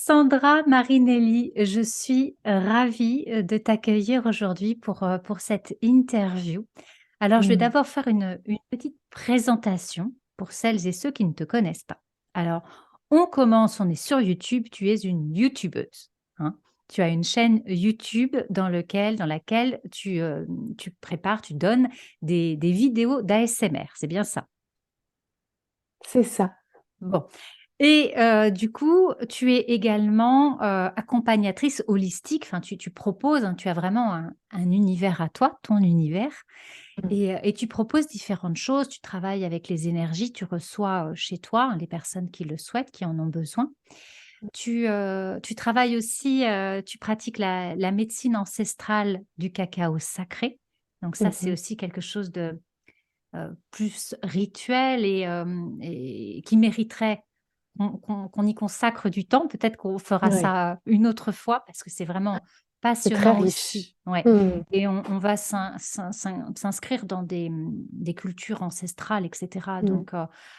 Sandra Marinelli, je suis ravie de t'accueillir aujourd'hui pour cette interview. Alors, je vais Mmh. d'abord faire une petite présentation pour celles et ceux qui ne te connaissent pas. Alors, on commence, on est sur YouTube, tu es une YouTubeuse, hein. Tu as une chaîne YouTube dans laquelle tu prépares, tu donnes des vidéos d'ASMR, c'est bien ça? C'est ça. Bon. Et du coup, tu es également, accompagnatrice holistique, enfin tu proposes, hein, tu as vraiment un univers à toi, ton univers Mmh. et tu proposes différentes choses. Tu travailles avec les énergies, tu reçois, chez toi, hein, les personnes qui le souhaitent, qui en ont besoin. Tu travailles aussi, tu pratiques la médecine ancestrale du cacao sacré. Donc ça, Mmh c'est mh. aussi quelque chose de, plus rituel et qui mériterait qu'on y consacre du temps. Peut-être qu'on fera Ouais, ça une autre fois parce que c'est vraiment c'est très passionnant aussi. riche. Ouais. Mmh. Et on va s'inscrire dans des cultures ancestrales, etc. Mmh. Donc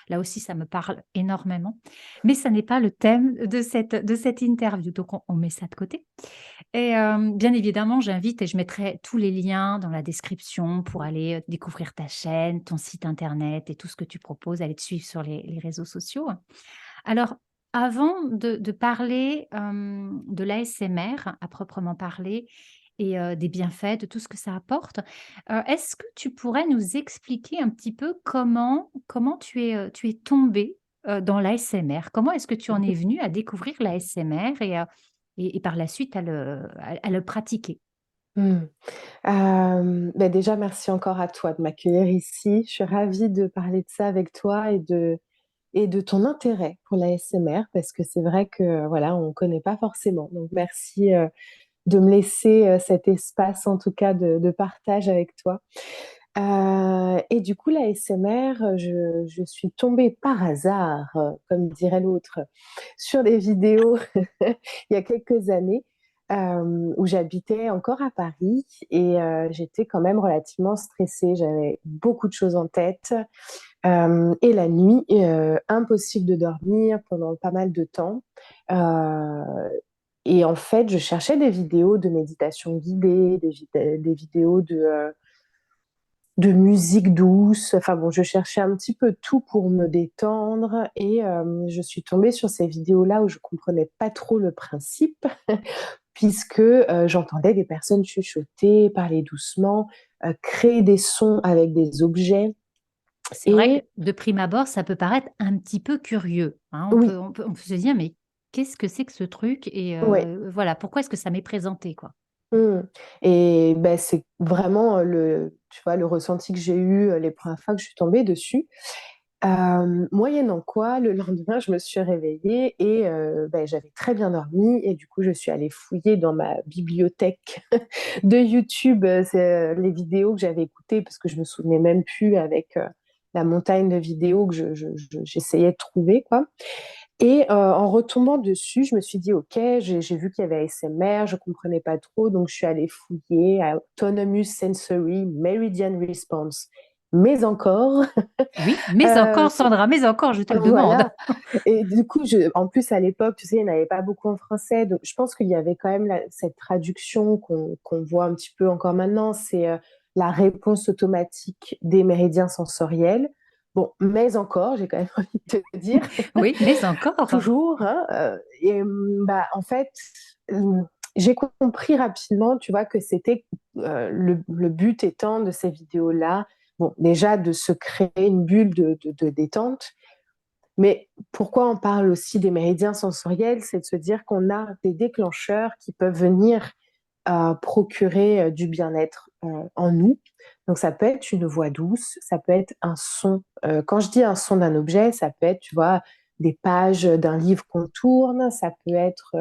là aussi, ça me parle énormément. Mais ça n'est pas le thème de cette interview. Donc on met ça de côté. Et bien évidemment, j'invite et je mettrai tous les liens dans la description pour aller découvrir ta chaîne, ton site internet et tout ce que tu proposes, aller te suivre sur les réseaux sociaux. Alors, avant de parler, de l'ASMR à proprement parler et des bienfaits, de tout ce que ça apporte, est-ce que tu pourrais nous expliquer un petit peu comment tu es tombée, dans l'ASMR? Comment est-ce que tu en es venue à découvrir l'ASMR et par la suite à le pratiquer? Mmh. Bah, déjà merci encore à toi de m'accueillir ici. Je suis ravie de parler de ça avec toi et de ton intérêt pour l'ASMR parce que c'est vrai que, voilà, on connaît pas forcément. Donc merci, de me laisser, cet espace en tout cas de partage avec toi. Et du coup l'ASMR, je suis tombée par hasard, comme dirait l'autre, sur des vidéos il y a quelques années, où j'habitais encore à Paris et j'étais quand même relativement stressée. J'avais beaucoup de choses en tête, et la nuit, impossible de dormir pendant pas mal de temps, heu et en fait, je cherchais des vidéos de méditation guidée, des vidéos de musique douce. Enfin bon, je cherchais un petit peu tout pour me détendre et je suis tombée sur ces vidéos-là où je comprenais pas trop le principe puisque, j'entendais des personnes chuchoter, parler doucement, créer des sons avec des objets C'est vrai que et de prime abord, ça peut paraître un petit peu curieux, hein. On oui, peut on peut on peut se dire: «Mais qu'est-ce que c'est que ce truc?» et ouais. voilà, pourquoi est-ce que ça m'est présenté, quoi? Mmh. Et ben c'est vraiment, tu vois, le ressenti que j'ai eu, les premières fois que je suis tombée dessus. Moyennant quoi, le lendemain, je me suis réveillée et j'avais très bien dormi et du coup, je suis allée fouiller dans ma bibliothèque de YouTube, les vidéos que j'avais écoutées parce que je me souvenais même plus avec, la montagne de vidéos que j'essayais de trouver, quoi. Et en retombant dessus, je me suis dit: «OK, j'ai vu qu'il y avait ASMR, je comprenais pas trop, donc je suis allée fouiller Autonomous Sensory Meridian Response». Mais encore, Oui, mais heu, encore Sandra, mais encore, je te le demande. voilà. Et du coup, en plus à l'époque, tu sais, il n'y en avait pas beaucoup en français, donc je pense qu'il y avait quand même cette traduction qu'on voit un petit peu encore maintenant, c'est la réponse automatique des méridiens sensoriels. Bon, mais encore, j'ai quand même envie de te dire, Oui, mais encore. toujours, hein, et en fait, j'ai compris rapidement, tu vois, que c'était le but étant de ces vidéos-là, bon, déjà de se créer une bulle de détente, mais pourquoi on parle aussi des méridiens sensoriels, c'est de se dire qu'on a des déclencheurs qui peuvent venir procurer du bien-être en nous. Donc ça peut être une voix douce, ça peut être un son. Quand je dis un son d'un objet, ça peut être, tu vois, des pages d'un livre qu'on tourne, ça peut être,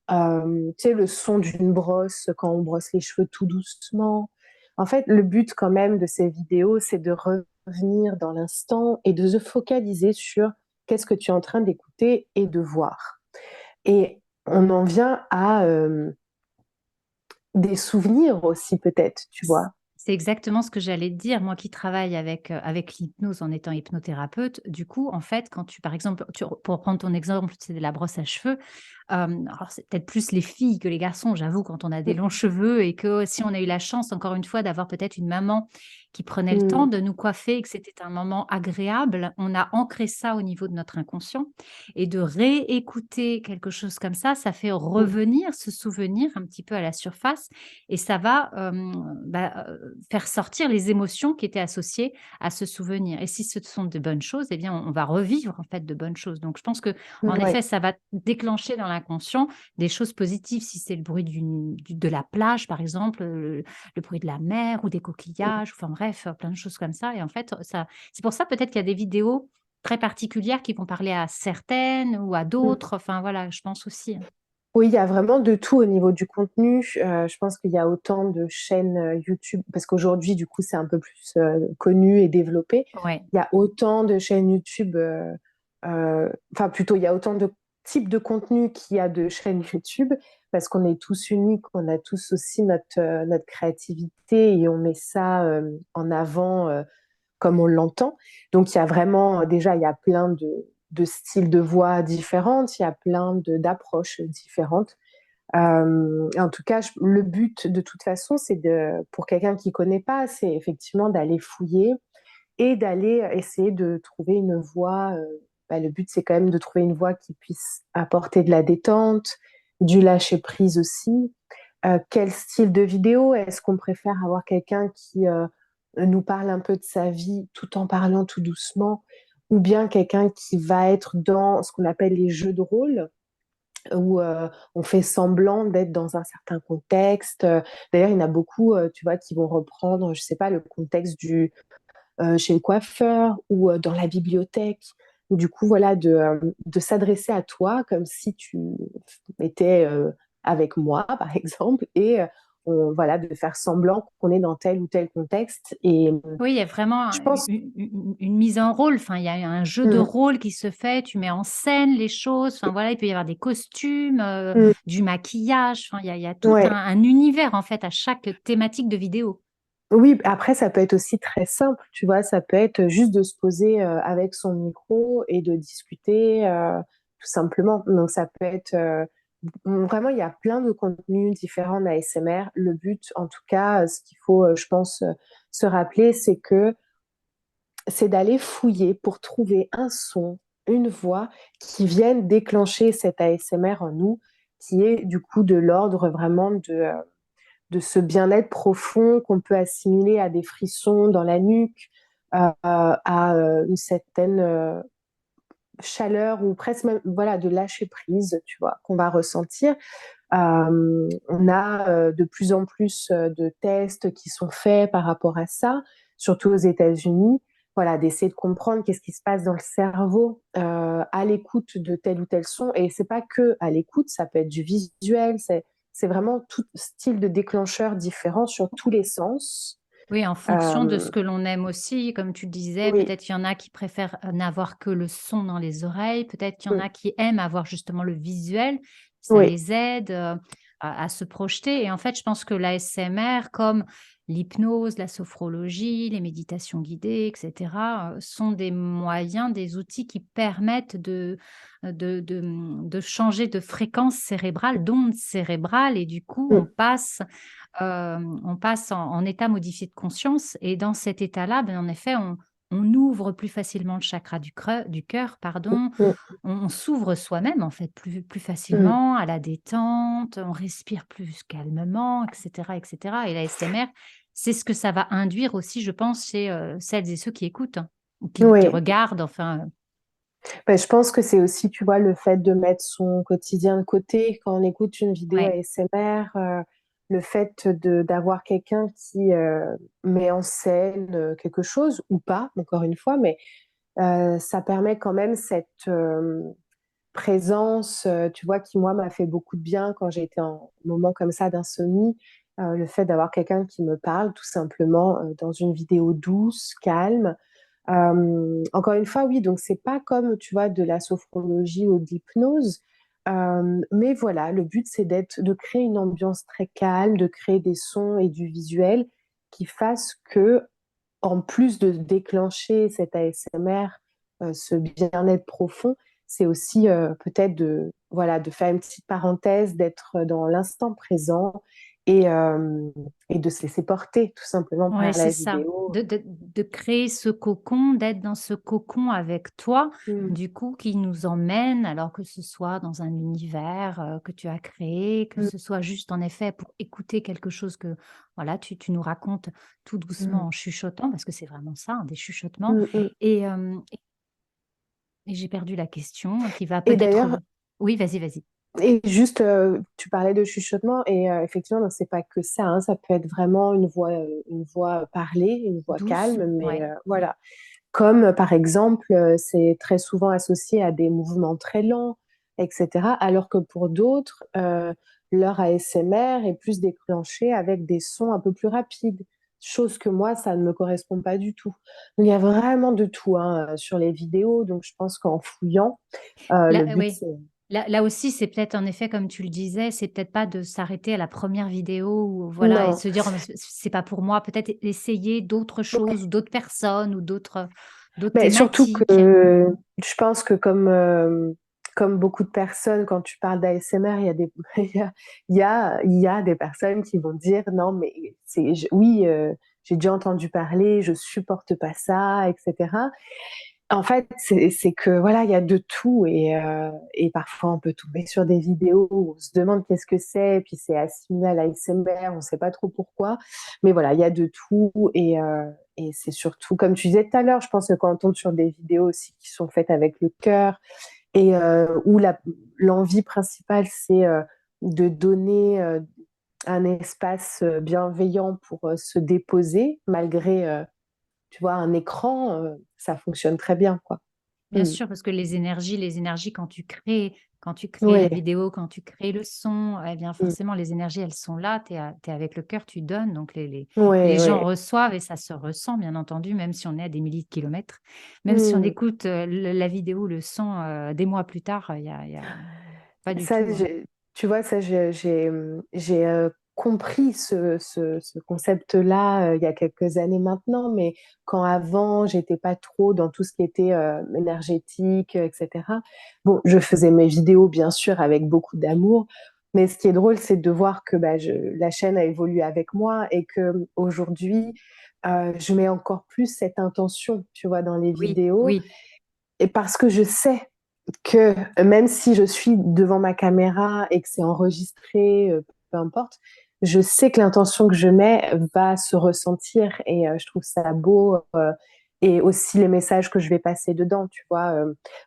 tu sais, le son d'une brosse quand on brosse les cheveux tout doucement. En fait, le but quand même de ces vidéos, c'est de revenir dans l'instant et de se focaliser sur qu'est-ce que tu es en train d'écouter et de voir. Et on en vient à des souvenirs aussi peut-être, tu vois? C'est exactement ce que j'allais te dire. Moi qui travaille avec l'hypnose en étant hypnothérapeute, du coup, en fait, quand tu par exemple, pour prendre ton exemple, c'est de la brosse à cheveux, Alors c'est peut-être plus les filles que les garçons, j'avoue, quand on a des Mmh. longs cheveux et que si on a eu la chance, encore une fois, d'avoir peut-être une maman qui prenait le temps Mmh. de nous coiffer et que c'était un moment agréable, on a ancré ça au niveau de notre inconscient et de réécouter quelque chose comme ça fait Mmh. revenir ce souvenir un petit peu à la surface et ça va, faire sortir les émotions qui étaient associées à ce souvenir et si ce sont de bonnes choses, eh bien, on va revivre, en fait, de bonnes choses donc je pense que en Ouais. effet, ça va déclencher dans l'inconscient des choses positives. Si c'est le bruit de la plage, par exemple, le bruit de la mer ou des Mmh. coquillages, enfin bref, plein de choses comme ça et en fait, ça c'est pour ça peut-être qu'il y a des vidéos très particulières qui vont parler à certaines ou à Mmh. d'autres, enfin voilà, je pense aussi, hein. Oui, il y a vraiment de tout au niveau du contenu. Je pense qu'il y a autant de chaînes, YouTube parce qu'aujourd'hui, du coup, c'est un peu plus, connu et développé. Ouais. Il y a autant de chaînes YouTube, enfin plutôt, il y a autant de types de contenus qu'il y a de chaînes YouTube parce qu'on est tous uniques, on a tous aussi notre créativité et on met ça, en avant, comme on l'entend. Donc, il y a vraiment, déjà, il y a plein de styles de voix différentes, il y a plein d'approches différentes. En tout cas, le but, de toute façon, c'est pour quelqu'un qui ne connaît pas, c'est effectivement d'aller fouiller et d'aller essayer de trouver une voix. Le but, c'est quand même de trouver une voix qui puisse apporter de la détente, du lâcher prise aussi. Quel style de vidéo? Est-ce qu'on préfère avoir quelqu'un qui nous parle un peu de sa vie tout en parlant tout doucement, ou bien quelqu'un qui va être dans ce qu'on appelle les jeux de rôle, où on fait semblant d'être dans un certain contexte. D'ailleurs, il y en a beaucoup, tu vois, qui vont reprendre, je sais pas, le contexte chez le coiffeur ou dans la bibliothèque. Du coup, voilà, de s'adresser à toi comme si tu étais avec moi, par exemple, et voilà, de faire semblant qu'on est dans tel ou tel contexte. Et Oui, il y a vraiment je pense. une mise en rôle, enfin, il y a un jeu de Mm, rôle qui se fait, tu mets en scène les choses, enfin voilà, il peut y avoir des costumes, mm, du maquillage, enfin, il y a tout ouais. un univers en fait à chaque thématique de vidéo. Oui, après, ça peut être aussi très simple, tu vois, ça peut être juste de se poser avec son micro et de discuter tout simplement. Donc, ça peut être vraiment, il y a plein de contenus différents d'ASMR. Le but, en tout cas, ce qu'il faut, je pense, se rappeler, c'est d'aller fouiller pour trouver un son, une voix qui vienne déclencher cet ASMR en nous, qui est du coup de l'ordre vraiment de ce bien-être profond qu'on peut assimiler à des frissons dans la nuque, à une certaine chaleur ou presque même, voilà, de lâcher prise, tu vois, qu'on va ressentir. On a de plus en plus de tests qui sont faits par rapport à ça, surtout aux États-Unis. Voilà, d'essayer de comprendre qu'est-ce qui se passe dans le cerveau à l'écoute de tel ou tel son. Et c'est pas que à l'écoute, ça peut être du visuel, c'est vraiment tout style de déclencheur différent sur tous les sens. Oui, en fonction de Euh, ce que l'on aime aussi, comme tu le disais, oui, peut-être qu'il y en a qui préfèrent n'avoir que le son dans les oreilles, peut-être qu'il y en mm, a qui aiment avoir justement le visuel, ça oui, les aide à se projeter. Et en fait, je pense que l'ASMR, comme l'hypnose, la sophrologie, les méditations guidées, etc., sont des moyens, des outils qui permettent de changer de fréquence cérébrale, d'onde cérébrale, et du coup, mm, on passe en état modifié de conscience et dans cet état-là, ben, en effet, on ouvre plus facilement le chakra du cœur, pardon. mm, On s'ouvre soi-même, en fait, plus mm. facilement à la détente, on respire plus calmement, et cetera et cetera et l'ASMR, c'est ce que ça va induire aussi, je pense, chez, celles et ceux qui écoutent, hein, ou qui Oui. regardent, enfin, Ben, je pense que c'est aussi, tu vois, le fait de mettre son quotidien de côté quand on écoute une vidéo ouais. ASMR, le fait d'avoir quelqu'un qui met en scène quelque chose ou pas, encore une fois, mais ça permet quand même cette présence, tu vois, qui moi m'a fait beaucoup de bien quand j'ai été en moment comme ça d'insomnie. Le fait d'avoir quelqu'un qui me parle tout simplement dans une vidéo douce, calme. Encore une fois, oui, donc c'est pas comme, tu vois, de la sophrologie ou de l'hypnose, mais voilà, le but c'est de créer une ambiance très calme, de créer des sons et du visuel qui fassent que, en plus de déclencher cet ASMR, ce bien-être profond, c'est aussi peut-être voilà, de faire une petite parenthèse, d'être dans l'instant présent et, euh, et de se laisser porter tout simplement Ouais, par c'est la ça. vidéo. De créer ce cocon, d'être dans ce cocon avec toi, Mm, du coup, qui nous emmène, alors que ce soit dans un univers que tu as créé, que mm, ce soit juste en effet pour écouter quelque chose que voilà, tu nous racontes tout doucement mm, en chuchotant, parce que c'est vraiment ça, hein, des chuchotements. mm, mm. Et j'ai perdu la question qui va Et peut-être. d'ailleurs, Oui, vas-y, vas-y. et juste, tu parlais de chuchotement et effectivement, donc c'est pas que ça, hein, ça peut être vraiment une voix parlée, une voix Douce, calme, mais ouais. voilà. Comme par exemple, c'est très souvent associé à des mouvements très lents, etc. Alors que pour d'autres, leur ASMR est plus déclenché avec des sons un peu plus rapides. Chose que moi, ça ne me correspond pas du tout. Donc il y a vraiment de tout hein, sur les vidéos. Donc je pense qu'en fouillant, le Là, but oui. c'est... Là aussi, c'est peut-être en effet, comme tu le disais, c'est peut-être pas de s'arrêter à la première vidéo ou voilà et Non. se dire: «Oh, mais c'est pas pour moi». Peut-être essayer d'autres choses ou d'autres personnes ou d'autres Mais surtout thématiques. que je pense que comme beaucoup de personnes, quand tu parles d'ASMR, il y a des, il y a des personnes qui vont dire non, mais oui, j'ai déjà entendu parler, je supporte pas ça, etc. En fait, c'est que voilà, il y a de tout et parfois on peut tomber sur des vidéos où on se demande qu'est-ce que c'est, et puis c'est assimilé à l'ASMR, on ne sait pas trop pourquoi. Mais voilà, il y a de tout et c'est surtout, comme tu disais tout à l'heure, je pense que quand on tombe sur des vidéos aussi qui sont faites avec le cœur et où l'envie principale, c'est de donner un espace bienveillant pour se déposer malgré tu vois, un écran, ça fonctionne très bien, quoi. Bien Mmh. sûr, parce que les énergies quand tu crées la Ouais. vidéo, quand tu crées le son, eh bien Mmh. forcément les énergies elles sont là, tu es avec le cœur, tu donnes, donc les Ouais, gens ouais. reçoivent et ça se ressent bien entendu, même si on est à des milliers de kilomètres. Même si on Mmh. écoute, la vidéo, le son, des mois plus tard, il y a pas du Ça, tout, tu vois, ça, j'ai compris ce concept-là il y a quelques années maintenant, mais quand avant, j'étais pas trop dans tout ce qui était énergétique, etc. Bon, je faisais mes vidéos, bien sûr, avec beaucoup d'amour, mais ce qui est drôle, c'est de voir que bah, la chaîne a évolué avec moi et que aujourd'hui, je mets encore plus cette intention, tu vois, dans les oui, vidéos, oui. et parce que je sais que même si je suis devant ma caméra et que c'est enregistré, peu importe, je sais que l'intention que je mets va se ressentir et je trouve ça beau. Et aussi les messages que je vais passer dedans, tu vois,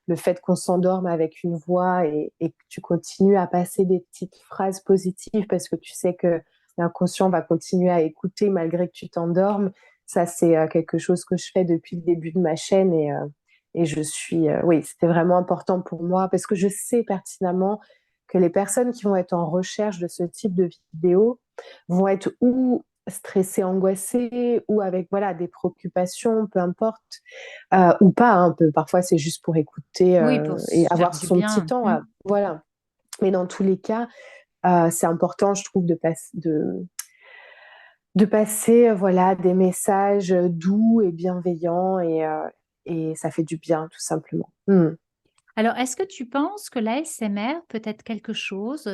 le fait qu'on s'endorme avec une voix et que tu continues à passer des petites phrases positives parce que tu sais que l'inconscient va continuer à écouter malgré que tu t'endormes. Ça, c'est quelque chose que je fais depuis le début de ma chaîne et je suis, oui, c'était vraiment important pour moi parce que je sais pertinemment que les personnes qui vont être en recherche de ce type de vidéo vont être ou stressées, angoissées, ou avec voilà des préoccupations, peu importe, ou pas. Hein, parfois, c'est juste pour écouter Oui, pour et se faire avoir du son petit bien. temps. Mmh. Voilà. Mais dans tous les cas, c'est important, je trouve, de passer voilà, des messages doux et bienveillants et ça fait du bien, tout simplement. Mm. Alors, est-ce que tu penses que l'ASMR peut être quelque chose,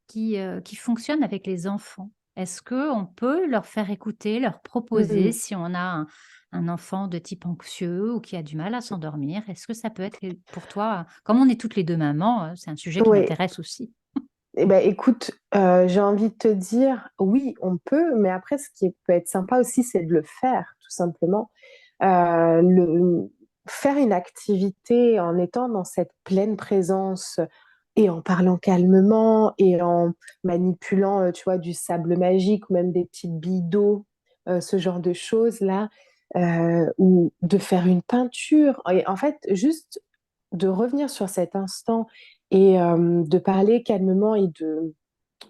qui fonctionne avec les enfants? Est-ce qu'on peut leur faire écouter, leur proposer Mm. si on a un enfant de type anxieux ou qui a du mal à s'endormir? Est-ce que ça peut être pour toi comme on est toutes les 2 mamans, c'est un sujet qui Oui, m'intéresse aussi. eh ben, écoute, j'ai envie de te dire, oui, on peut, mais après, peut être sympa aussi, c'est de le faire, tout simplement. Faire une activité en étant dans cette pleine présence et en parlant calmement et en manipulant, tu vois, du sable magique ou même des petites billes d'eau, ce genre de choses-là, ou de faire une peinture. Et en fait, juste de revenir sur cet instant et de parler calmement et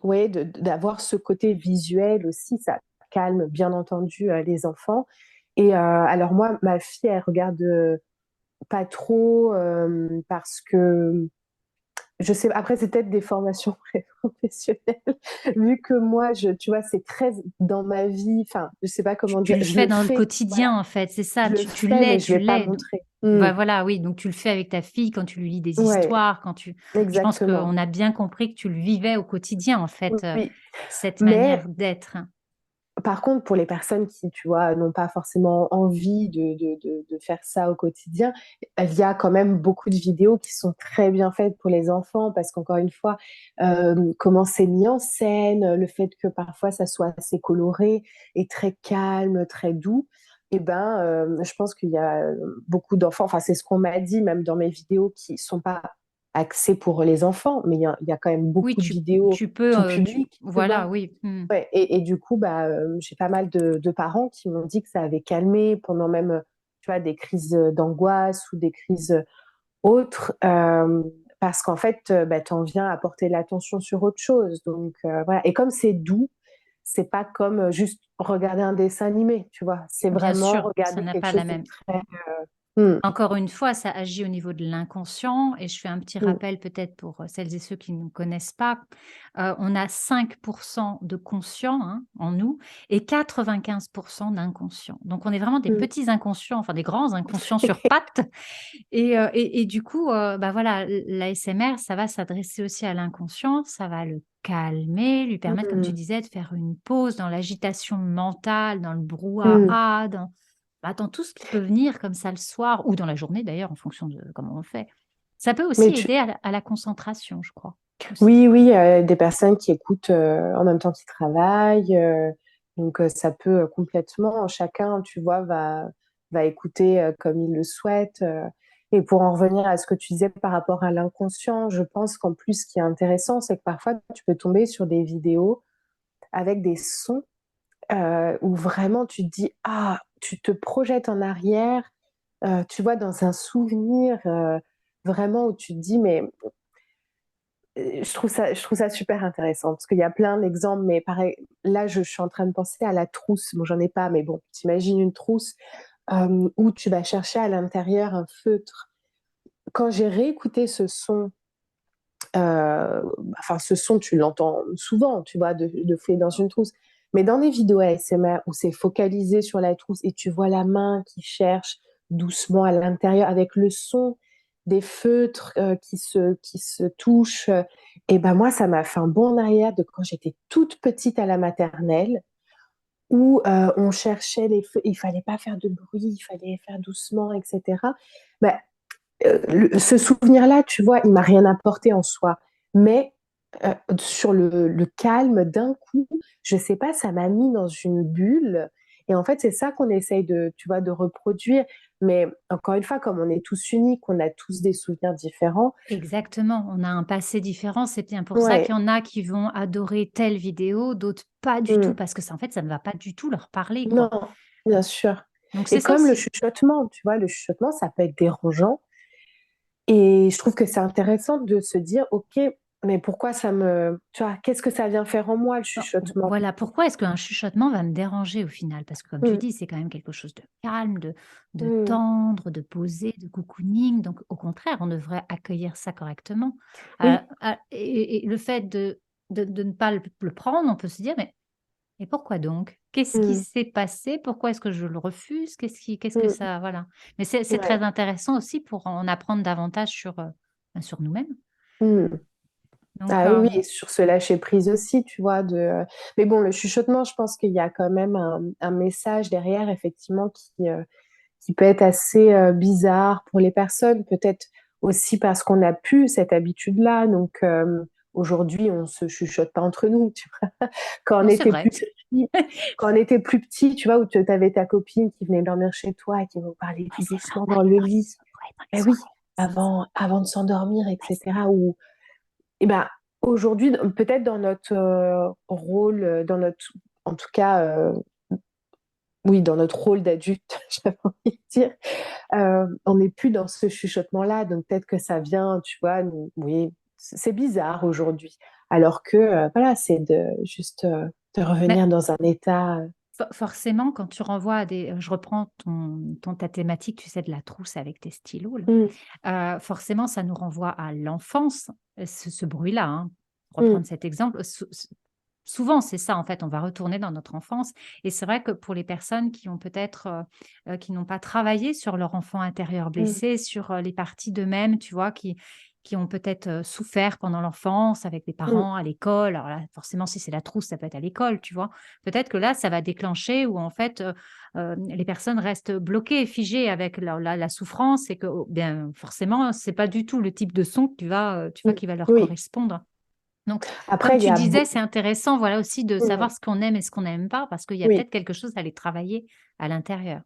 ouais, d'avoir ce côté visuel aussi, ça calme bien entendu les enfants. Et alors moi, ma fille, elle regarde pas trop parce que je sais, après, c'est peut-être des formations professionnelles, vu que moi, tu vois, c'est très dans ma vie, enfin, je sais pas comment Tu dire, le je fais le dans le fais, voilà, quotidien, en fait, c'est ça, je le tu fais, mais l'es, je tu vais pas l'es. montrer. Bah voilà, oui, donc tu le fais avec ta fille quand tu lui lis des Ouais, histoires, quand tu... Je pense exactement. qu'on a bien compris que tu le vivais au quotidien, en fait, Oui, cette mais manière d'être. par contre, pour les personnes qui, tu vois, n'ont pas forcément envie de faire ça au quotidien, il y a quand même beaucoup de vidéos qui sont très bien faites pour les enfants parce qu'encore une fois, comment c'est mis en scène, le fait que parfois ça soit assez coloré et très calme, très doux, et ben, je pense qu'il y a beaucoup d'enfants, enfin c'est ce qu'on m'a dit même dans mes vidéos qui sont pas axées pour les enfants, mais il y a quand même Oui, beaucoup de vidéos tu peux, tout public, tu voilà, vois. oui. Ouais, et du coup, bah, j'ai pas mal de parents qui m'ont dit que ça avait calmé pendant même, tu vois, des crises d'angoisse ou des crises autres, parce qu'en fait, bah, tu en viens à porter l'attention sur autre chose. Donc, voilà. Et comme c'est doux, c'est pas comme juste regarder un dessin animé, tu vois. C'est Bien vraiment sûr, ça regarder n'a quelque pas la chose de même. très. Mm, Encore une fois, ça agit au niveau de l'inconscient et je fais un petit mm, rappel peut-être pour celles et ceux qui ne connaissent pas. On a 5% de conscient, hein, en nous et 95% d'inconscient. Donc on est vraiment des mm. petits inconscients, enfin des grands inconscients sur pattes et du coup, bah, voilà, l'ASMR, ça va s'adresser aussi à l'inconscient, ça va le calmer, lui permettre, comme tu Mm, disais, de faire une pause dans l'agitation mentale, dans le mm. brouhaha, dans tout ce qui peut venir comme ça le soir ou dans la journée d'ailleurs, en fonction de comment on le fait. Ça peut aussi Mais tu, aider à la concentration, je crois, aussi. Oui, oui, des personnes qui écoutent en même temps qu'ils travaillent. Donc, ça peut complètement, chacun, tu vois, va écouter comme il le souhaite. Et pour en revenir à ce que tu disais par rapport à l'inconscient, je pense qu'en plus, ce qui est intéressant, c'est que parfois, tu peux tomber sur des vidéos avec des sons où vraiment tu te dis, ah, tu te projettes en arrière, tu vois, dans un souvenir vraiment où tu te dis, mais je trouve ça super intéressant parce qu'il y a plein d'exemples, mais pareil, là, je suis en train de penser à la trousse. Bon, j'en ai pas, mais bon, t'imagines une trousse où tu vas chercher à l'intérieur un feutre. Quand j'ai réécouté ce son, enfin, ce son, tu l'entends souvent, tu vois, de fouiller dans une trousse. Mais dans les vidéos ASMR où c'est focalisé sur la trousse et tu vois la main qui cherche doucement à l'intérieur avec le son des feutres qui se touchent, et ben moi, ça m'a fait un bond en arrière de quand j'étais toute petite à la maternelle où on cherchait les feux, il fallait pas faire de bruit, il fallait faire doucement, etc. Ben, ce souvenir-là, tu vois, il m'a rien apporté en soi. Mais sur le calme, d'un coup, je sais pas, ça m'a mis dans une bulle. Et en fait, c'est ça qu'on essaye de, tu vois, de reproduire. Mais encore une fois, comme on est tous uniques, on a tous des souvenirs différents. Exactement, on a un passé différent. C'est bien pour ça Ouais, qu'il y en a qui vont adorer telle vidéo, d'autres pas du tout, mm. parce que ça, en fait, ça ne va pas du tout leur parler, Non, quoi. bien sûr. Donc c'est Et ça comme le aussi. chuchotement, tu vois, le chuchotement, ça peut être dérangeant. Et je trouve que c'est intéressant de se dire, OK, mais pourquoi ça me... Tu vois, qu'est-ce que ça vient faire en moi, le Non, chuchotement? voilà, pourquoi est-ce qu'un chuchotement va me déranger au final? Parce que comme tu Mm, dis, c'est quand même quelque chose de calme, de mm. tendre, de posé, de cocooning. Donc au contraire, on devrait accueillir ça correctement. Oui. Et le fait de ne pas le prendre, on peut se dire, mais pourquoi donc? Qu'est-ce qui Mm, s'est passé? Pourquoi est-ce que je le refuse? Qu'est-ce que mm. ça... Voilà. Mais c'est Ouais. très intéressant aussi pour en apprendre davantage sur nous-mêmes. Mm. Donc, Ah oui, oui, et sur ce lâcher prise aussi, tu vois. Mais bon, le chuchotement, je pense qu'il y a quand même un message derrière, effectivement, qui peut être assez bizarre pour les personnes, peut-être aussi parce qu'on n'a plus cette habitude-là. Donc aujourd'hui, on se chuchote pas entre nous, tu vois. Quand on non, c'est était vrai. plus petit, quand on était plus petit, tu vois, où tu avais ta copine qui venait dormir chez toi et qui vous parlait Ouais, tout c'est doucement dans normal. le Ouais, lit. ouais, dans les Eh oui, soirées. avant de s'endormir, Ouais, etc. Ou, eh ben, aujourd'hui, peut-être dans notre rôle, en tout cas, oui, dans notre rôle d'adulte, j'avais envie de dire, on n'est plus dans ce chuchotement-là, donc peut-être que ça vient, tu vois, oui, c'est bizarre aujourd'hui. Alors que, voilà, c'est juste de mais revenir dans un état. forcément, quand tu renvoies à des... Je reprends ta thématique, tu sais, de la trousse avec tes stylos, là. Mm, Forcément, ça nous renvoie à l'enfance ce bruit-là, hein. Pour Mmh. reprendre cet exemple, souvent c'est ça en fait, on va retourner dans notre enfance et c'est vrai que pour les personnes qui ont peut-être, qui n'ont pas travaillé sur leur enfant intérieur Mmh. blessé, sur, les parties d'eux-mêmes, tu vois? Qui ont peut-être, souffert pendant l'enfance avec les Mmh. parents, à l'école. Alors là, forcément, si c'est la trousse, ça peut être à l'école, tu vois? Peut-être que là, ça va déclencher où en fait, les personnes restent bloquées, figées avec la souffrance et que, oh, bien, forcément, c'est pas du tout le type de son que Mmh. qui va leur Oui. correspondre. Donc, comme Après il y tu a disais, c'est intéressant, voilà, aussi de mmh, savoir ce qu'on aime et ce qu'on n'aime pas, parce qu'il y a oui. peut-être quelque chose à aller travailler à l'intérieur.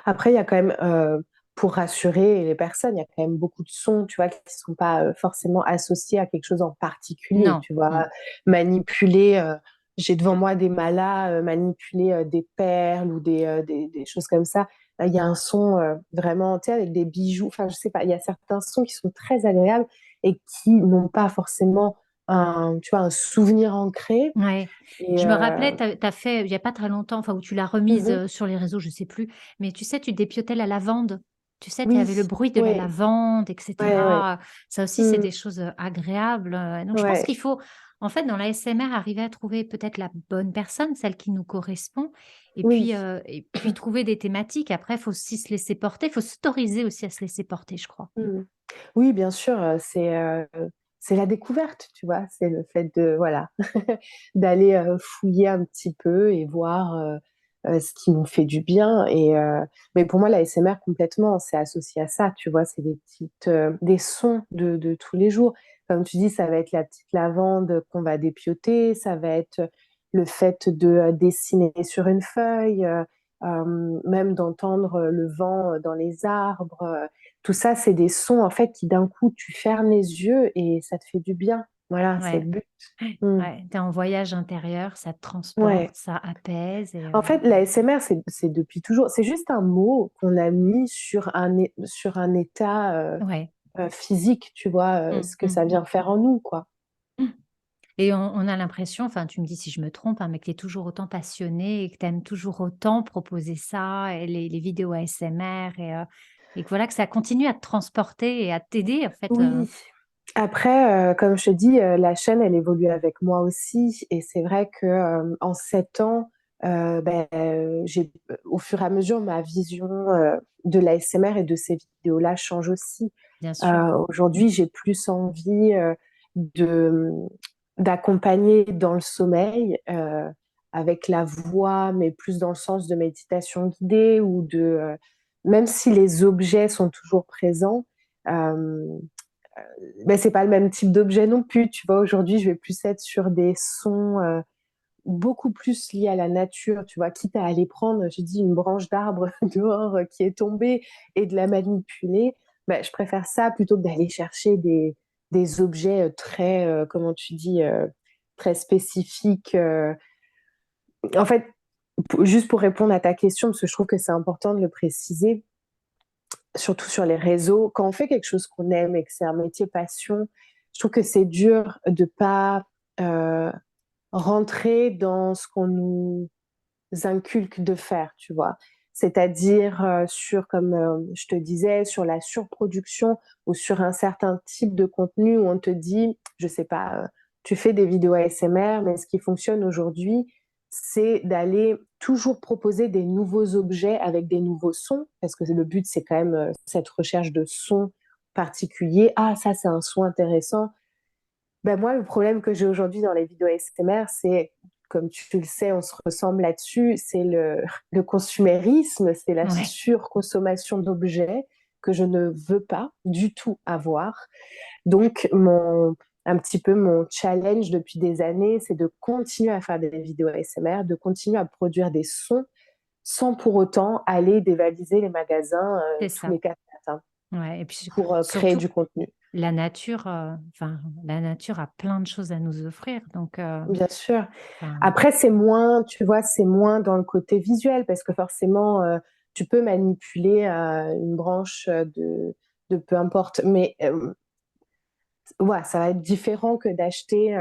Après, il y a quand même, pour rassurer les personnes, il y a quand même beaucoup de sons, tu vois, qui ne sont pas, forcément associés à quelque chose en particulier, Non. tu Mmh. vois? Manipuler, j'ai devant moi des malas, manipuler, des perles ou des choses comme ça. Là, il y a un son, vraiment, tu sais, avec des bijoux, enfin, je sais pas, il y a certains sons qui sont très agréables et qui n'ont pas forcément un, tu vois, un souvenir ancré Ouais. et Je me rappelais, tu as fait il y a pas très longtemps, enfin, où tu l'as mmh remise, mh. sur les réseaux, je sais plus, mais tu sais, tu dépiotais la lavande. Tu sais, tu Oui, avais le bruit de la ouais, lavande et ouais, ouais. cetera. Ça aussi, c'est Mmh, des choses, agréables, donc je pense ouais. qu'il faut, en fait, dans la l'ASMR, arriver à trouver peut-être la bonne personne, celle qui nous correspond Oui. et puis trouver des thématiques. Après, il faut aussi se laisser porter, il faut s'autoriser aussi à se laisser porter, je crois. Mmh. Oui, bien sûr, c'est la découverte, tu vois? C'est le fait de voilà, d'aller, fouiller un petit peu et voir, ce qui nous fait du bien mais pour moi, l'ASMR complètement, c'est associé à ça, tu vois? C'est des petites, des sons de tous les jours. Comme tu dis, ça va être la petite lavande qu'on va dépioter, ça va être le fait de, dessiner sur une feuille, même d'entendre, le vent, dans les arbres, tout ça, c'est des sons, en fait, qui d'un coup, tu fermes les yeux et ça te fait du bien. Voilà, c'est Ouais, le but. Mmh. ouais, tu es en voyage intérieur, ça te transporte, Ouais. ça apaise et En fait, l'ASMR, c'est depuis toujours, c'est juste un mot qu'on a mis sur un état, ouais. physique, tu vois? Mmh, Ce que mmh. ça vient faire en nous, quoi. Mmh. Et on a l'impression, enfin, tu me dis si je me trompe, hein, mais que tu es toujours autant passionné et que tu aimes toujours autant proposer ça et les vidéos ASMR et que voilà, que ça continue à te transporter et à t'aider en fait, Oui. Après, comme je te dis, la chaîne, elle évolue avec moi aussi et c'est vrai que, en 7 ans, j'ai au fur et à mesure, ma vision, de l'ASMR et de ces vidéos-là change aussi. bien sûr. Aujourd'hui, j'ai plus envie, de, d'accompagner dans le sommeil, avec la voix, mais plus dans le sens de méditation guidée ou même si les objets sont toujours présents, hem c'est pas le même type d'objet non plus, tu vois? Aujourd'hui, je vais plus être sur des sons, beaucoup plus liés à la nature, tu vois? Quitte à aller prendre, j'ai dit, une branche d'arbre dehors, qui est tombée et de la manipuler, je préfère ça plutôt que d'aller chercher des objets, très, comment tu dis? Très spécifiques, en fait, p juste pour répondre à ta question, parce que je trouve que c'est important de le préciser, surtout sur les réseaux, quand on fait quelque chose qu'on aime et que c'est un métier passion, je trouve que c'est dur de pas, heu, rentrer dans ce qu'on nous inculque de faire, tu vois? C'est-à-dire, sur comme, je te disais, sur la surproduction ou sur un certain type de contenu où on te dit, je sais pas, tu fais des vidéos ASMR, mais ce qui fonctionne aujourd'hui, c'est d'aller toujours proposer des nouveaux objets avec des nouveaux sons, parce que le but, c'est quand même, cette recherche de sons particuliers. «Ah ça, c'est un son intéressant». Moi, le problème que j'ai aujourd'hui dans les vidéos ASMR, c'est, comme tu le sais, on se ressemble là-dessus, c'est le consumérisme, c'est la Ouais, surconsommation d'objets que je ne veux pas du tout avoir. Donc un petit peu mon challenge depuis des années, c'est de continuer à faire des vidéos ASMR, de continuer à produire des sons, sans pour autant aller dévaliser les magasins, c'est tous ça. les 4 matins Ouais et puis pour, créer surtout du contenu. la nature, enfin, la nature a plein de choses à nous offrir donc Bien sûr. enfin, Après, c'est moins, tu vois, c'est moins dans le côté visuel parce que forcément, tu peux manipuler, une branche, de peu importe, mais ouais, ça va être différent que d'acheter,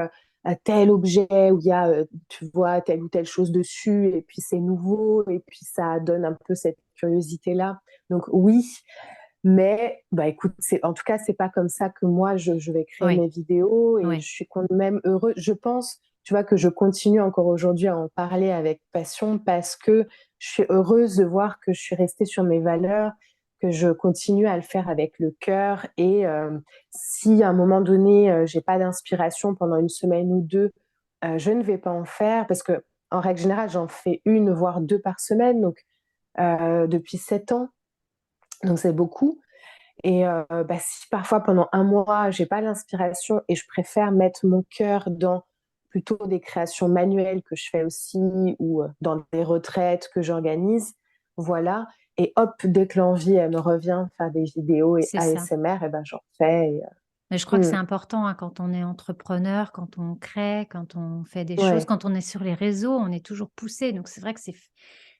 un tel objet où il y a, tu vois, telle ou telle chose dessus et puis c'est nouveau et puis ça donne un peu cette curiosité-là. Donc oui, Mais bah, écoute, en tout cas, c'est pas comme ça que moi, je vais créer Oui, mes vidéos et je oui, suis quand même heureuse. Je pense, tu vois, que je continue encore aujourd'hui à en parler avec passion parce que je suis heureuse de voir que je suis restée sur mes valeurs, que je continue à le faire avec le cœur. Et si à un moment donné, j'ai pas d'inspiration pendant une semaine ou deux, je ne vais pas en faire parce que en règle générale, j'en fais une, voire deux par semaine, donc depuis 7 ans. Donc c'est beaucoup. Et bah, si parfois pendant un mois, j'ai pas l'inspiration et je préfère mettre mon cœur dans plutôt des créations manuelles que je fais aussi ou dans des retraites que j'organise, voilà. Et hop, dès que l'envie elle me revient faire des vidéos et c'est ça. ASMR, et ben j'en fais. Mais je crois que c'est Hmm, important hein, quand on est entrepreneur, quand on crée, quand on fait des choses, ouais, quand on est sur les réseaux, on est toujours poussé. Donc c'est vrai que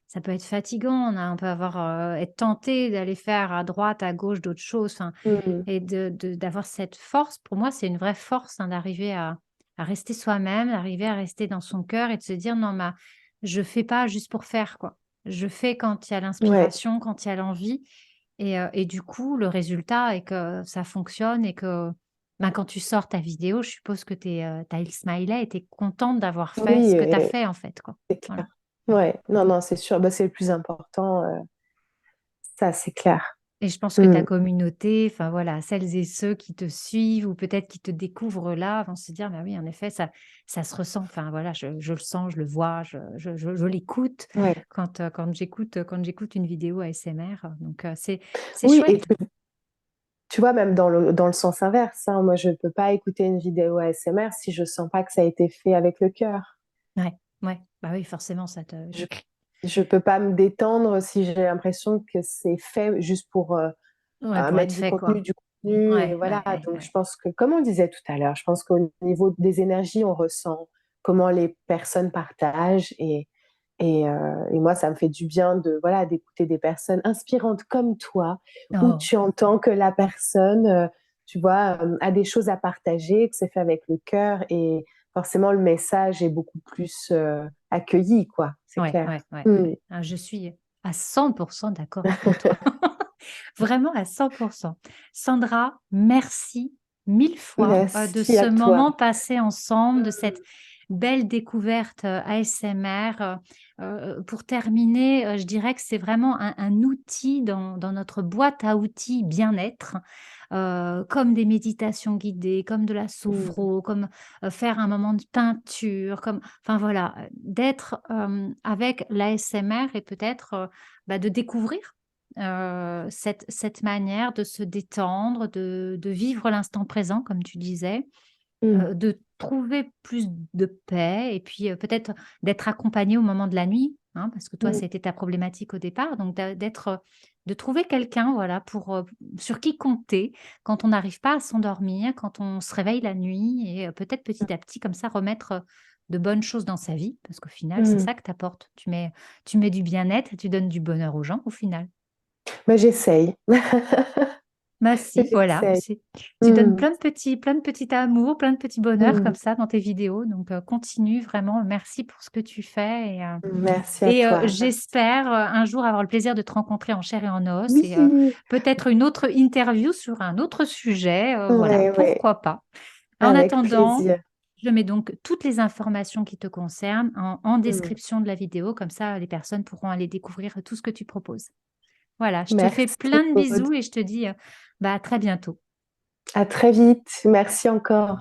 ça peut être fatigant. On peut avoir être tenté d'aller faire à droite, à gauche d'autres choses. Enfin, hmm, et d'avoir cette force. Pour moi, c'est une vraie force hein, d'arriver à rester soi-même, d'arriver à rester dans son cœur et de se dire non, je fais pas juste pour faire quoi. Je fais quand il y a ouais, l'inspiration, quand il y a l'envie. Et du coup, le résultat est que ça fonctionne et que ben, quand tu sors ta vidéo, je suppose que tu as le smiley et tu es contente d'avoir fait oui, ce que tu as fait en fait, quoi. c'est Voilà. clair. Ouais, non, non, c'est sûr. Bah, c'est le plus important, ça, c'est clair. Et je pense que ta Hmm, communauté, enfin voilà, celles et ceux qui te suivent ou peut-être qui te découvrent là, vont se dire, bah oui, en effet, ça se ressent. Enfin voilà, je le sens, je le vois, je l'écoute ouais. quand j'écoute une vidéo ASMR. Donc c'est Oui, et chouette. tu vois, même dans le sens inverse, hein, moi, je ne peux pas écouter une vidéo ASMR si je sens pas que ça a été fait avec le cœur. Ouais, ouais. Bah oui, forcément, Je je peux pas me détendre si j'ai l'impression que c'est fait juste pour ouais, pour être mettre du fait, quoi. contenu, du contenu, et Ouais, voilà. ouais, ouais, Donc, je ouais. pense que, comme on disait tout à l'heure, je pense qu'au niveau des énergies, on ressent comment les personnes partagent et moi, ça me fait du bien de voilà d'écouter des personnes inspirantes comme toi, où Oh, tu entends que la personne, tu vois, a des choses à partager, que c'est fait avec le cœur et forcément le message est beaucoup plus accueilli, quoi. C'est ouais, clair. ouais, ouais, Mm. ouais. Ah, je suis à 100% d'accord avec toi. Vraiment à 100%. Sandra, merci mille fois de Merci ce à toi. moment passé ensemble, de cette belle découverte ASMR. Pour terminer, je dirais que c'est vraiment un outil dans notre boîte à outils bien-être, comme des méditations guidées, comme de la Mm. sophro, comme faire un moment de peinture, comme, enfin voilà, d'être avec l'ASMR et peut-être bah, de découvrir cette manière de se détendre, de vivre l'instant présent, comme tu disais, Mm. de trouver plus de paix et puis peut-être d'être accompagné au moment de la nuit, hein, parce que toi, Mm. c'était ta problématique au départ, donc de trouver quelqu'un, voilà, sur qui compter quand on n'arrive pas à s'endormir, quand on se réveille la nuit et peut-être petit à petit, comme ça, remettre de bonnes choses dans sa vie, parce qu'au final, c'est Mm. ça que tu apportes. Tu mets du bien-être et tu donnes du bonheur aux gens, au final. Mais j'essaye. Bah si, voilà, J'essaye. tu donnes Mm. plein de petits amours, plein de petits bonheurs comme Mm. ça dans tes vidéos. Donc continue vraiment. Merci pour ce que tu fais. Merci à Et toi. j'espère un jour avoir le plaisir de te rencontrer en chair et en os et Oui, peut-être une autre interview sur un autre sujet. Voilà, ouais, ouais, pourquoi pas. En avec attendant, plaisir. je mets donc toutes les informations qui te concernent en Mm. description de la vidéo. Comme ça, les personnes pourront aller découvrir tout ce que tu proposes. Voilà, je te fais Merci, plein de Aude. bisous et je te dis bah, à très bientôt. À très vite. Merci encore.